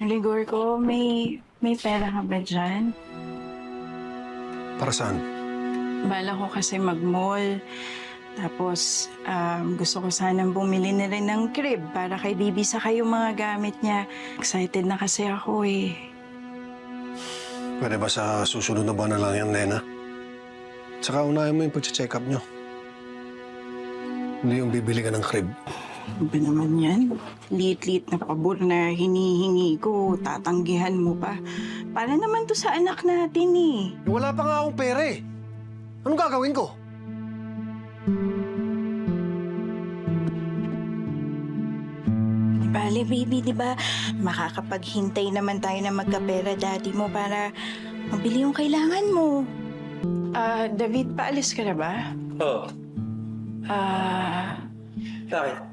Rigor ko, may pera ka ba dyan? Para saan? Bala ko kasi mag-mall. Tapos, gusto ko sanang bumili na rin ng crib para kay Bibi sa yung mga gamit niya. Excited na kasi ako eh. Pwede ba sa susunod na buwan na lang yan, Nena? Tsaka unahin mo yung pag-check up nyo. Hindi yung bibili ka ng crib. Ano ba naman yan? Liit-liit na pabor na hinihingi ko, tatanggihan mo pa. Para naman to sa anak natin eh. Wala pa nga akong pera eh. Anong gagawin ko? Bale, baby, di ba? Makakapaghintay naman tayo na magkapera daddy mo para mabili yung kailangan mo. David, paalis ka na ba? Oo. Ah, Bakit?